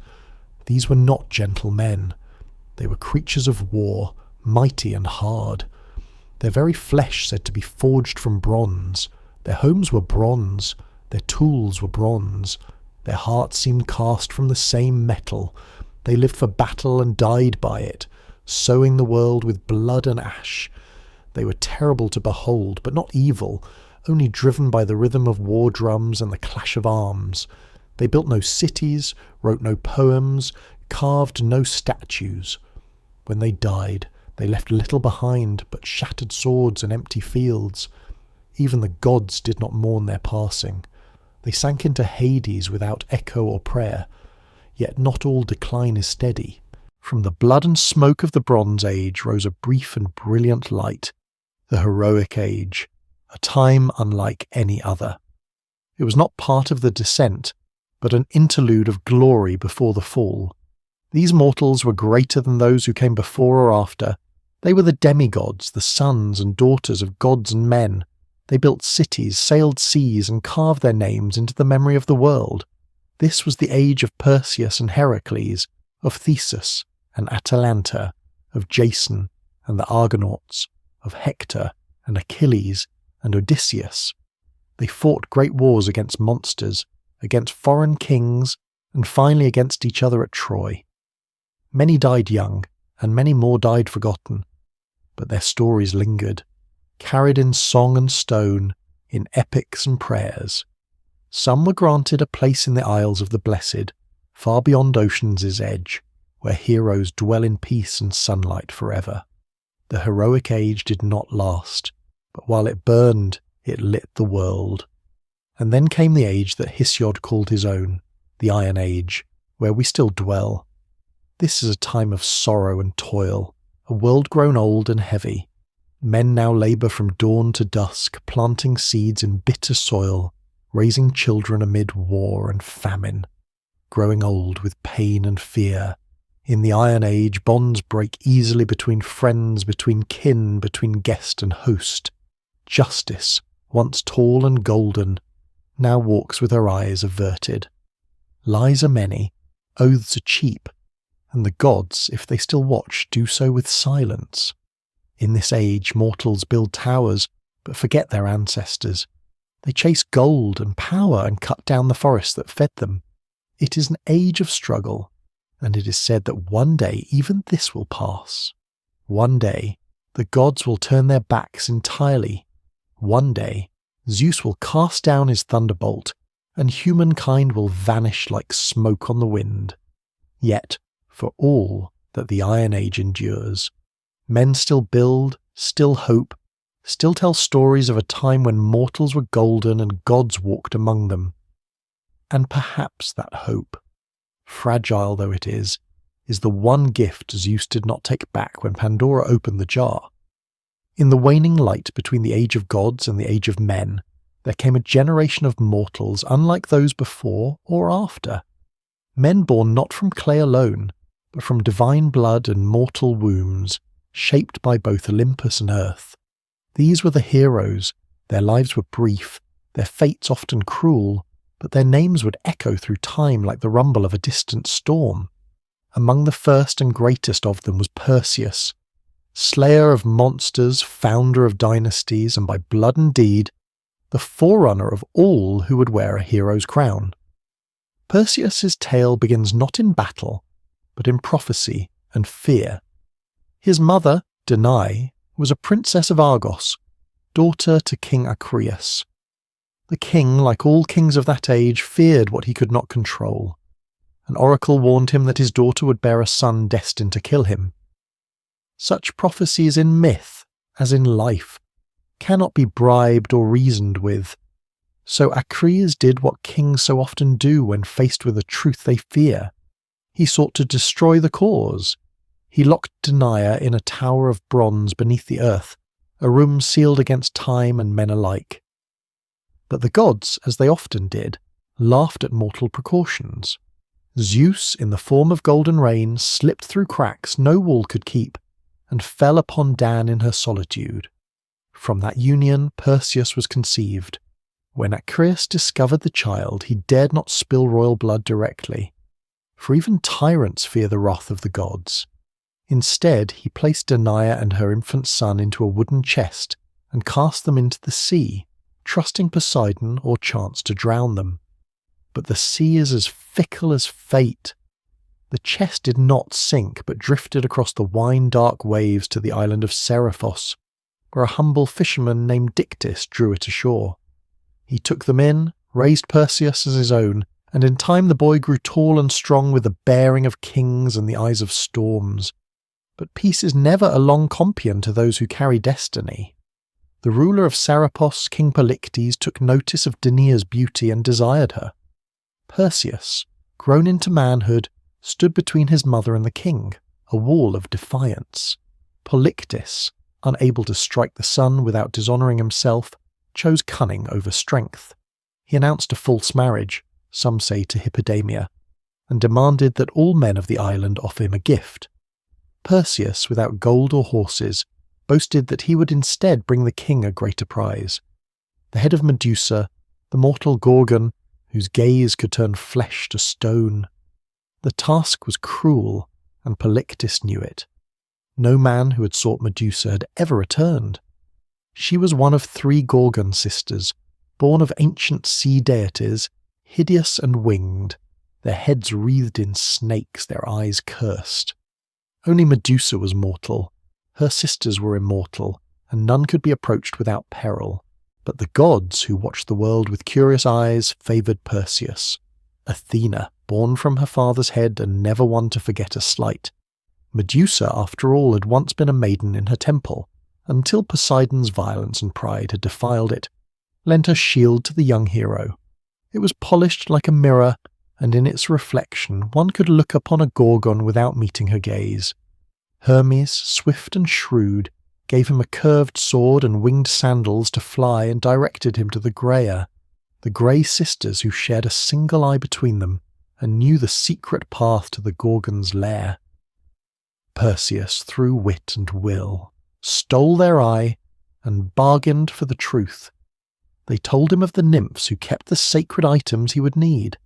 These were not gentle men. They were creatures of war, mighty and hard. Their very flesh said to be forged from bronze. Their homes were bronze. Their tools were bronze. Their hearts seemed cast from the same metal. They lived for battle and died by it, sowing the world with blood and ash. They were terrible to behold, but not evil, only driven by the rhythm of war drums and the clash of arms. They built no cities, wrote no poems, carved no statues. When they died, they left little behind but shattered swords and empty fields. Even the gods did not mourn their passing. They sank into Hades without echo or prayer. Yet not all decline is steady. From the blood and smoke of the Bronze Age rose a brief and brilliant light, the heroic age, a time unlike any other. It was not part of the descent, but an interlude of glory before the fall. These mortals were greater than those who came before or after. They were the demigods, the sons and daughters of gods and men. They built cities, sailed seas, and carved their names into the memory of the world. This was the age of Perseus and Heracles, of Theseus and Atalanta, of Jason and the Argonauts, of Hector and Achilles and Odysseus. They fought great wars against monsters, against foreign kings, and finally against each other at Troy. Many died young, and many more died forgotten, but their stories lingered, carried in song and stone, in epics and prayers. Some were granted a place in the Isles of the Blessed, far beyond ocean's edge, where heroes dwell in peace and sunlight forever. The heroic age did not last, but while it burned, it lit the world. And then came the age that Hesiod called his own, the Iron Age, where we still dwell. This is a time of sorrow and toil, a world grown old and heavy. Men now labour from dawn to dusk, planting seeds in bitter soil, raising children amid war and famine, growing old with pain and fear. In the Iron Age, bonds break easily between friends, between kin, between guest and host. Justice, once tall and golden, now walks with her eyes averted. Lies are many, oaths are cheap, and the gods, if they still watch, do so with silence. In this age, mortals build towers, but forget their ancestors. They chase gold and power and cut down the forests that fed them. It is an age of struggle, and it is said that one day even this will pass. One day, the gods will turn their backs entirely. One day, Zeus will cast down his thunderbolt, and humankind will vanish like smoke on the wind. Yet, for all that the Iron Age endures, men still build, still hope, still tell stories of a time when mortals were golden and gods walked among them. And perhaps that hope, fragile though it is the one gift Zeus did not take back when Pandora opened the jar. In the waning light between the age of gods and the age of men, there came a generation of mortals unlike those before or after. Men born not from clay alone, but from divine blood and mortal wombs, shaped by both Olympus and earth. These were the heroes. Their lives were brief, their fates often cruel, but their names would echo through time like the rumble of a distant storm. Among the first and greatest of them was Perseus, slayer of monsters, founder of dynasties, and by blood and deed, the forerunner of all who would wear a hero's crown. Perseus's tale begins not in battle, but in prophecy and fear. His mother, Danae, was a princess of Argos, daughter to King Acreus. The king, like all kings of that age, feared what he could not control. An oracle warned him that his daughter would bear a son destined to kill him. Such prophecies in myth, as in life, cannot be bribed or reasoned with. So Acreus did what kings so often do when faced with a truth they fear. He sought to destroy the cause. He locked Danae in a tower of bronze beneath the earth, a room sealed against time and men alike. But the gods, as they often did, laughed at mortal precautions. Zeus, in the form of golden rain, slipped through cracks no wall could keep, and fell upon Dan in her solitude. From that union Perseus was conceived. When Acreus discovered the child, he dared not spill royal blood directly, for even tyrants fear the wrath of the gods. Instead, he placed Danae and her infant son into a wooden chest and cast them into the sea, trusting Poseidon or chance to drown them. But the sea is as fickle as fate. The chest did not sink, but drifted across the wine-dark waves to the island of Seriphos, where a humble fisherman named Dictys drew it ashore. He took them in, raised Perseus as his own, and in time the boy grew tall and strong with the bearing of kings and the eyes of storms. But peace is never a long compion to those who carry destiny. The ruler of Seriphos, King Polyctes, took notice of Danae's beauty and desired her. Perseus, grown into manhood, stood between his mother and the king, a wall of defiance. Polyctes, unable to strike the sun without dishonouring himself, chose cunning over strength. He announced a false marriage, some say to Hippodamia, and demanded that all men of the island offer him a gift. Perseus, without gold or horses, boasted that he would instead bring the king a greater prize. The head of Medusa, the mortal Gorgon, whose gaze could turn flesh to stone. The task was cruel, and Polyctes knew it. No man who had sought Medusa had ever returned. She was one of 3 Gorgon sisters, born of ancient sea deities, hideous and winged. their heads wreathed in snakes, their eyes cursed. Only Medusa was mortal, her sisters were immortal, and none could be approached without peril. But the gods, who watched the world with curious eyes, favoured Perseus. Athena, born from her father's head and never one to forget a slight. Medusa, after all, had once been a maiden in her temple, until Poseidon's violence and pride had defiled it, lent her shield to the young hero. It was polished like a mirror, and in its reflection one could look upon a Gorgon without meeting her gaze. Hermes, swift and shrewd, gave him a curved sword and winged sandals to fly and directed him to the Graeae, the grey sisters who shared a single eye between them and knew the secret path to the Gorgon's lair. Perseus, through wit and will, stole their eye and bargained for the truth. They told him of the nymphs who kept the sacred items he would need,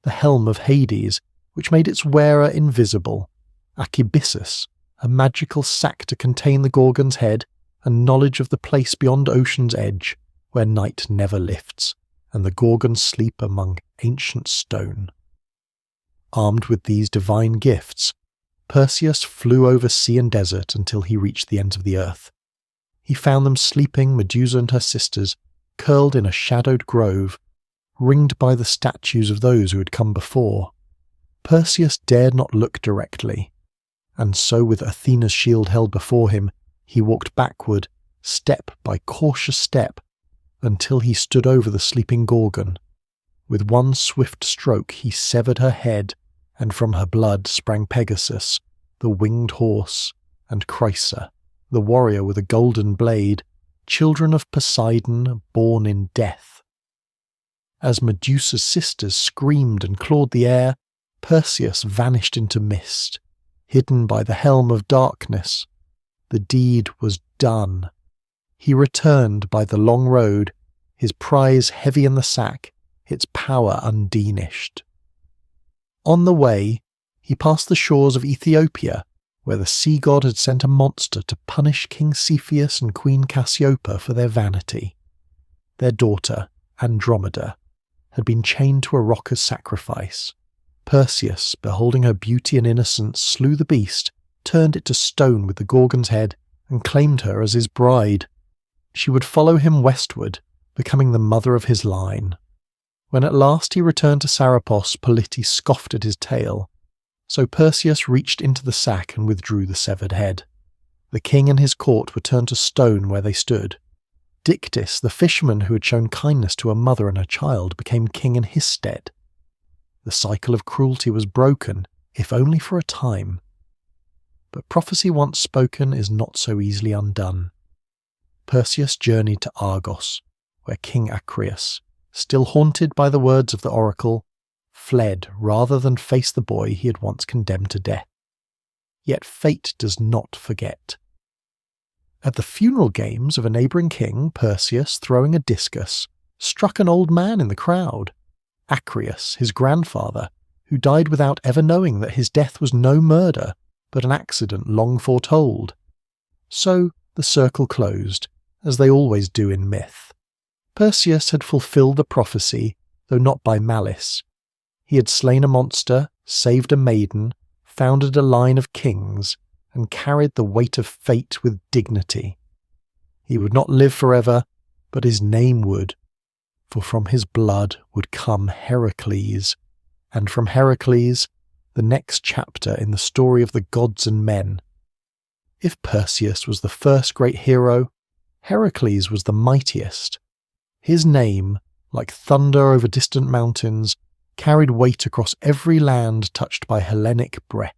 the helm of Hades, which made its wearer invisible, Archebissus, a magical sack to contain the Gorgon's head, and knowledge of the place beyond ocean's edge, where night never lifts, and the Gorgons sleep among ancient stone. Armed with these divine gifts, Perseus flew over sea and desert until he reached the ends of the earth. He found them sleeping, Medusa and her sisters, curled in a shadowed grove, ringed by the statues of those who had come before. Perseus dared not look directly, and so with Athena's shield held before him, he walked backward, step by cautious step, until he stood over the sleeping Gorgon. With one swift stroke he severed her head, and from her blood sprang Pegasus, the winged horse, and Chrysa, the warrior with a golden blade, children of Poseidon, born in death. As Medusa's sisters screamed and clawed the air, Perseus vanished into mist, hidden by the helm of darkness. The deed was done. He returned by the long road, his prize heavy in the sack, its power undiminished. On the way, he passed the shores of Ethiopia, where the sea god had sent a monster to punish King Cepheus and Queen Cassiope for their vanity. Their daughter, Andromeda, had been chained to a rock as sacrifice. Perseus, beholding her beauty and innocence, slew the beast, turned it to stone with the Gorgon's head, and claimed her as his bride. She would follow him westward, becoming the mother of his line. When at last he returned to Sarapos, Polites scoffed at his tale. So Perseus reached into the sack and withdrew the severed head. The king and his court were turned to stone where they stood. Dictys, the fisherman who had shown kindness to a mother and her child, became king in his stead. The cycle of cruelty was broken, if only for a time. But prophecy once spoken is not so easily undone. Perseus journeyed to Argos, where King Acreus, still haunted by the words of the oracle, fled rather than face the boy he had once condemned to death. Yet fate does not forget. At the funeral games of a neighbouring king, Perseus, throwing a discus, struck an old man in the crowd, Acreus, his grandfather, who died without ever knowing that his death was no murder, but an accident long foretold. So the circle closed, as they always do in myth. Perseus had fulfilled the prophecy, though not by malice. He had slain a monster, saved a maiden, founded a line of kings, and carried the weight of fate with dignity. He would not live forever, but his name would, for from his blood would come Heracles, and from Heracles the next chapter in the story of the gods and men. If Perseus was the first great hero, Heracles was the mightiest. His name, like thunder over distant mountains, carried weight across every land touched by Hellenic breath.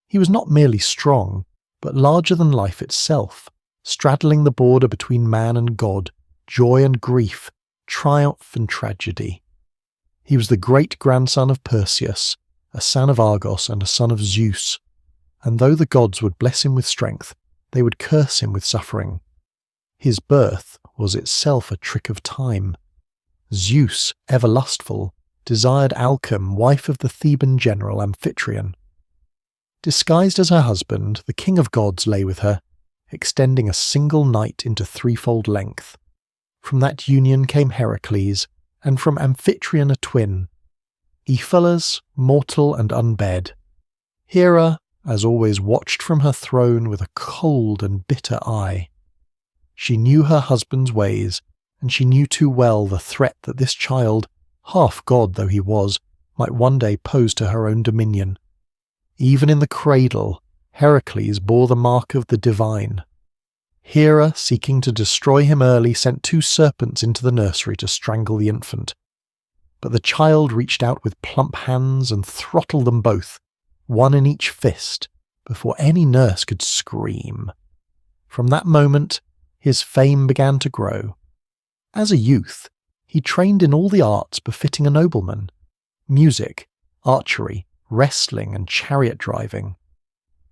He was not merely strong, but larger than life itself, straddling the border between man and god, joy and grief, triumph and tragedy. He was the great-grandson of Perseus, a son of Argos and a son of Zeus, and though the gods would bless him with strength, they would curse him with suffering. His birth was itself a trick of time. Zeus, ever lustful, desired Alcem, wife of the Theban general Amphitryon. Disguised as her husband, the king of gods lay with her, extending a single night into threefold length. From that union came Heracles, and from Amphitryon a twin. Aephilas, mortal and unbed. Hera, as always, watched from her throne with a cold and bitter eye. She knew her husband's ways, and she knew too well the threat that this child, half god though he was, might one day pose to her own dominion. Even in the cradle, Heracles bore the mark of the divine. Hera, seeking to destroy him early, sent 2 serpents into the nursery to strangle the infant. But the child reached out with plump hands and throttled them both, one in each fist, before any nurse could scream. From that moment, his fame began to grow. As a youth, he trained in all the arts befitting a nobleman: music, archery, wrestling, and chariot driving.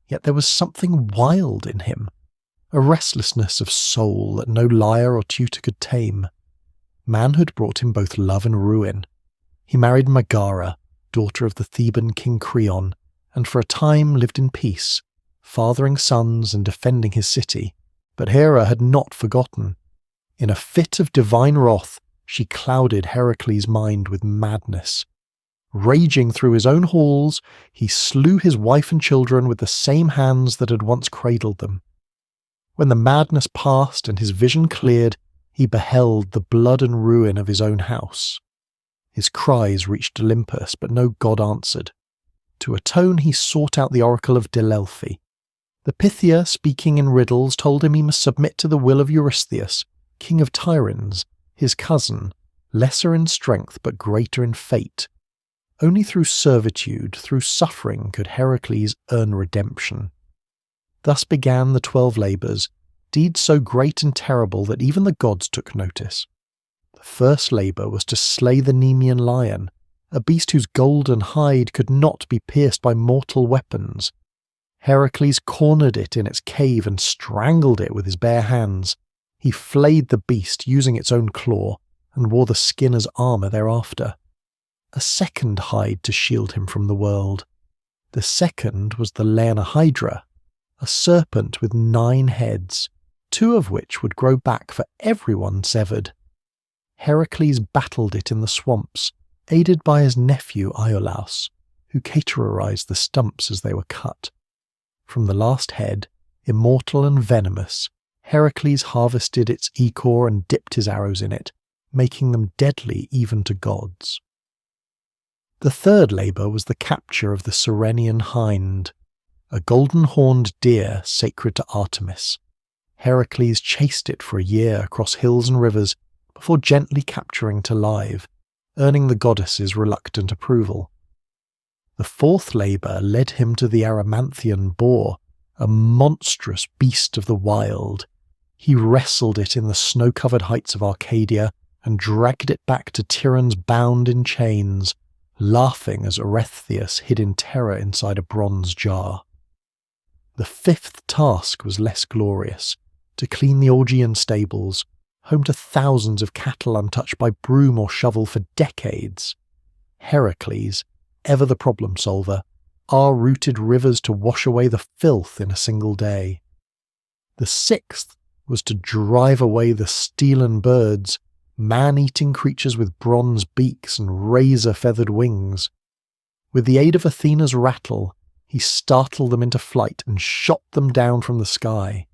Yet there was something wild in him, a restlessness of soul that no lyre or tutor could tame. Manhood brought him both love and ruin. He married Megara, daughter of the Theban king Creon, and for a time lived in peace, fathering sons and defending his city. But Hera had not forgotten. In a fit of divine wrath, she clouded Heracles' mind with madness. Raging through his own halls, he slew his wife and children with the same hands that had once cradled them. When the madness passed and his vision cleared, he beheld the blood and ruin of his own house. His cries reached Olympus, but no god answered. To atone, he sought out the oracle of Delelphi. The Pythia, speaking in riddles, told him he must submit to the will of Eurystheus, king of Tiryns, his cousin, lesser in strength but greater in fate. Only through servitude, through suffering, could Heracles earn redemption. Thus began the 12 labours, deeds so great and terrible that even the gods took notice. The first labour was to slay the Nemean lion, a beast whose golden hide could not be pierced by mortal weapons. Heracles cornered it in its cave and strangled it with his bare hands. He flayed the beast using its own claw, and wore the skin as armour thereafter. A second hide to shield him from the world. The second was the Leonhydra, a serpent with 9 heads, 2 of which would grow back for everyone severed. Heracles battled it in the swamps, aided by his nephew Iolaus, who categorized the stumps as they were cut. From the last head, immortal and venomous, Heracles harvested its ichor and dipped his arrows in it, making them deadly even to gods. The third labour was the capture of the Cerenian hind, a golden-horned deer sacred to Artemis. Heracles chased it for a year across hills and rivers before gently capturing to live, earning the goddess's reluctant approval. The fourth labour led him to the Erymanthian boar, a monstrous beast of the wild. He wrestled it in the snow-covered heights of Arcadia and dragged it back to Tiryns bound in chains, laughing as Orestius hid in terror inside a bronze jar. The fifth task was less glorious, to clean the Augean stables, home to thousands of cattle untouched by broom or shovel for decades. Heracles, ever the problem solver, rooted rivers to wash away the filth in a single day. The sixth was to drive away the steelen birds, man-eating creatures with bronze beaks and razor-feathered wings. With the aid of Athena's rattle, he startled them into flight and shot them down from the sky.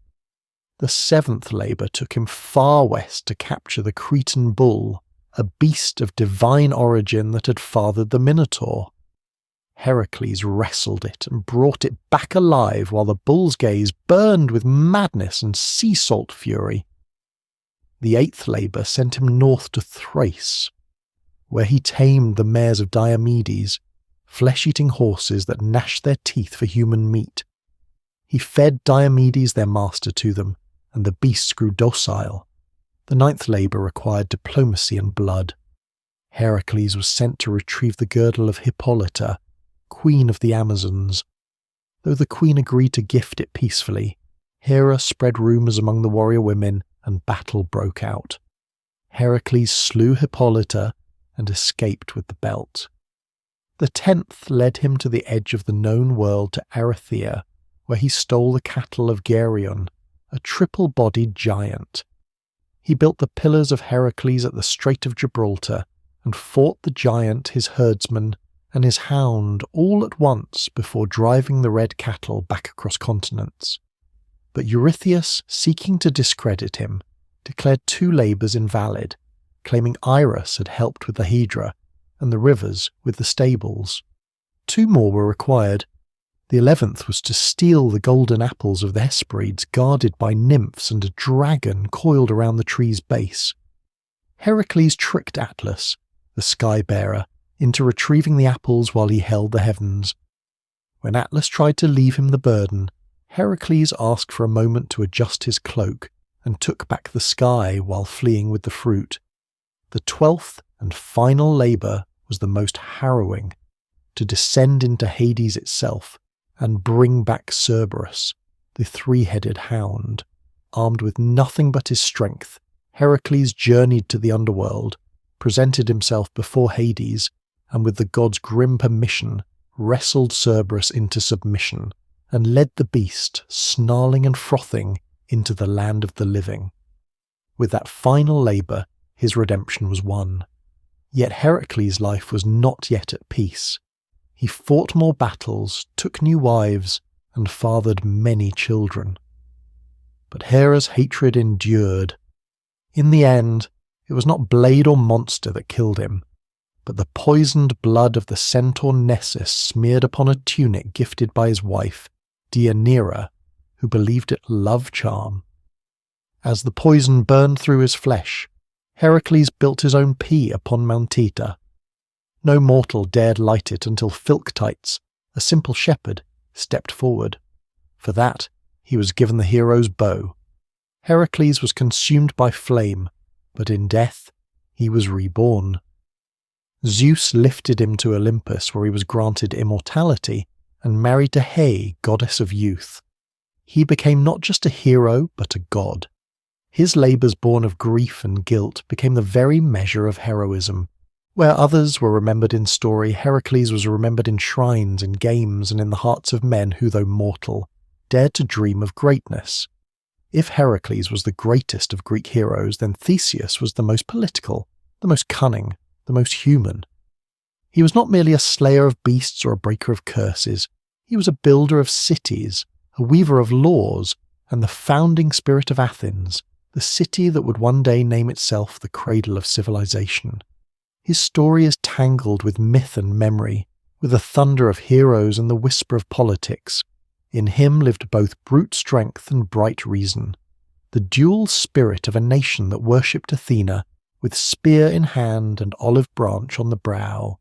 The seventh labour took him far west to capture the Cretan bull, a beast of divine origin that had fathered the Minotaur. Heracles wrestled it and brought it back alive while the bull's gaze burned with madness and sea salt fury. The eighth labour sent him north to Thrace, where he tamed the mares of Diomedes, flesh-eating horses that gnashed their teeth for human meat. He fed Diomedes their master to them, and the beasts grew docile. The ninth labour required diplomacy and blood. Heracles was sent to retrieve the girdle of Hippolyta, queen of the Amazons. Though the queen agreed to gift it peacefully, Hera spread rumours among the warrior women, and battle broke out. Heracles slew Hippolyta and escaped with the belt. The 10th led him to the edge of the known world to Erythea, where he stole the cattle of Geryon, a triple-bodied giant. He built the pillars of Heracles at the Strait of Gibraltar and fought the giant, his herdsman, and his hound all at once before driving the red cattle back across continents. But Eurystheus, seeking to discredit him, declared 2 labours invalid, claiming Iris had helped with the Hydra and the rivers with the stables. 2 more were required. The 11th was to steal the golden apples of the Hesperides guarded by nymphs and a dragon coiled around the tree's base. Heracles tricked Atlas, the sky-bearer, into retrieving the apples while he held the heavens. When Atlas tried to leave him the burden, Heracles asked for a moment to adjust his cloak and took back the sky while fleeing with the fruit. The 12th and final labour was the most harrowing, to descend into Hades itself and bring back Cerberus, the 3-headed hound. Armed with nothing but his strength, Heracles journeyed to the underworld, presented himself before Hades, and with the god's grim permission, wrestled Cerberus into submission, and led the beast, snarling and frothing, into the land of the living. With that final labour, his redemption was won. Yet Heracles' life was not yet at peace. He fought more battles, took new wives, and fathered many children. But Hera's hatred endured. In the end, it was not blade or monster that killed him, but the poisoned blood of the centaur Nessus smeared upon a tunic gifted by his wife, Deianira, who believed it love charm. As the poison burned through his flesh, Heracles built his own pea upon Mount Ida. No mortal dared light it until Philoctetes, a simple shepherd, stepped forward. For that, he was given the hero's bow. Heracles was consumed by flame, but in death, he was reborn. Zeus lifted him to Olympus, where he was granted immortality and married to Hera, goddess of youth. He became not just a hero, but a god. His labours born of grief and guilt became the very measure of heroism. Where others were remembered in story, Heracles was remembered in shrines, in games, and in the hearts of men who, though mortal, dared to dream of greatness. If Heracles was the greatest of Greek heroes, then Theseus was the most political, the most cunning, the most human. He was not merely a slayer of beasts or a breaker of curses. He was a builder of cities, a weaver of laws, and the founding spirit of Athens, the city that would one day name itself the cradle of civilization. His story is tangled with myth and memory, with the thunder of heroes and the whisper of politics. In him lived both brute strength and bright reason, the dual spirit of a nation that worshipped Athena, with spear in hand and olive branch on the brow.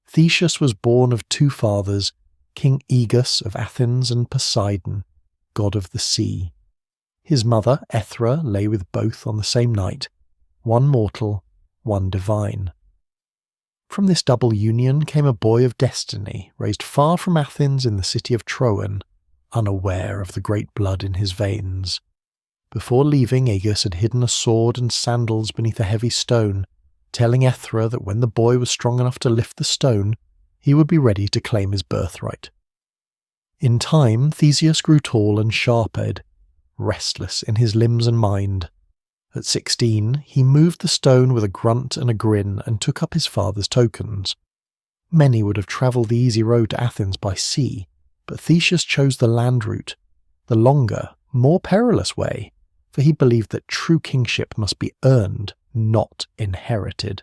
Theseus was born of 2 fathers, King Aegus of Athens and Poseidon, god of the sea. His mother, Aethra, lay with both on the same night, one mortal, one divine. From this double union came a boy of destiny, raised far from Athens in the city of Troan, unaware of the great blood in his veins. Before leaving, Aegus had hidden a sword and sandals beneath a heavy stone, telling Aethra that when the boy was strong enough to lift the stone, he would be ready to claim his birthright. In time, Theseus grew tall and sharp-edged, restless in his limbs and mind. At 16, he moved the stone with a grunt and a grin and took up his father's tokens. Many would have travelled the easy road to Athens by sea, but Theseus chose the land route, the longer, more perilous way, for he believed that true kingship must be earned, not inherited.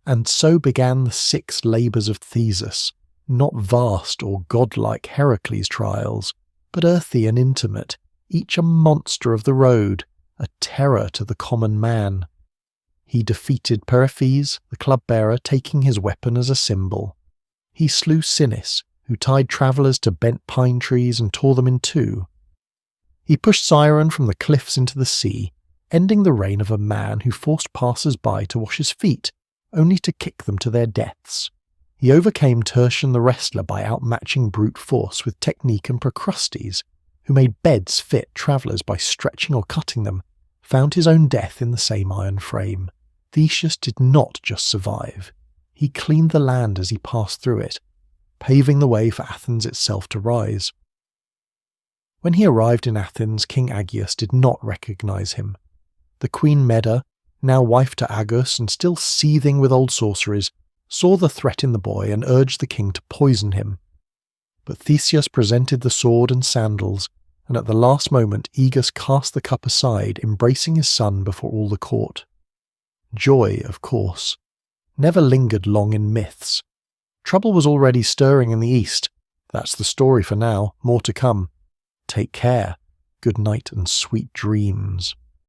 And so began the 6 labours of Theseus, not vast or godlike Heracles' trials, but earthy and intimate, each a monster of the road, a terror to the common man. He defeated Periphes, the club-bearer, taking his weapon as a symbol. He slew Sinis, who tied travellers to bent pine trees and tore them in 2. He pushed Siren from the cliffs into the sea, ending the reign of a man who forced passers-by to wash his feet, only to kick them to their deaths. He overcame Tertian the wrestler by outmatching brute force with technique and Procrustes, who made beds fit travellers by stretching or cutting them, found his own death in the same iron frame. Theseus did not just survive. He cleaned the land as he passed through it, paving the way for Athens itself to rise. When he arrived in Athens, King Aegeus did not recognise him. The Queen Medea, now wife to Agus and still seething with old sorceries, saw the threat in the boy and urged the king to poison him. But Theseus presented the sword and sandals, and at the last moment Aegus cast the cup aside, embracing his son before all the court. Joy, of course, never lingered long in myths. Trouble was already stirring in the east. That's the story for now, more to come. Take care, good night and sweet dreams.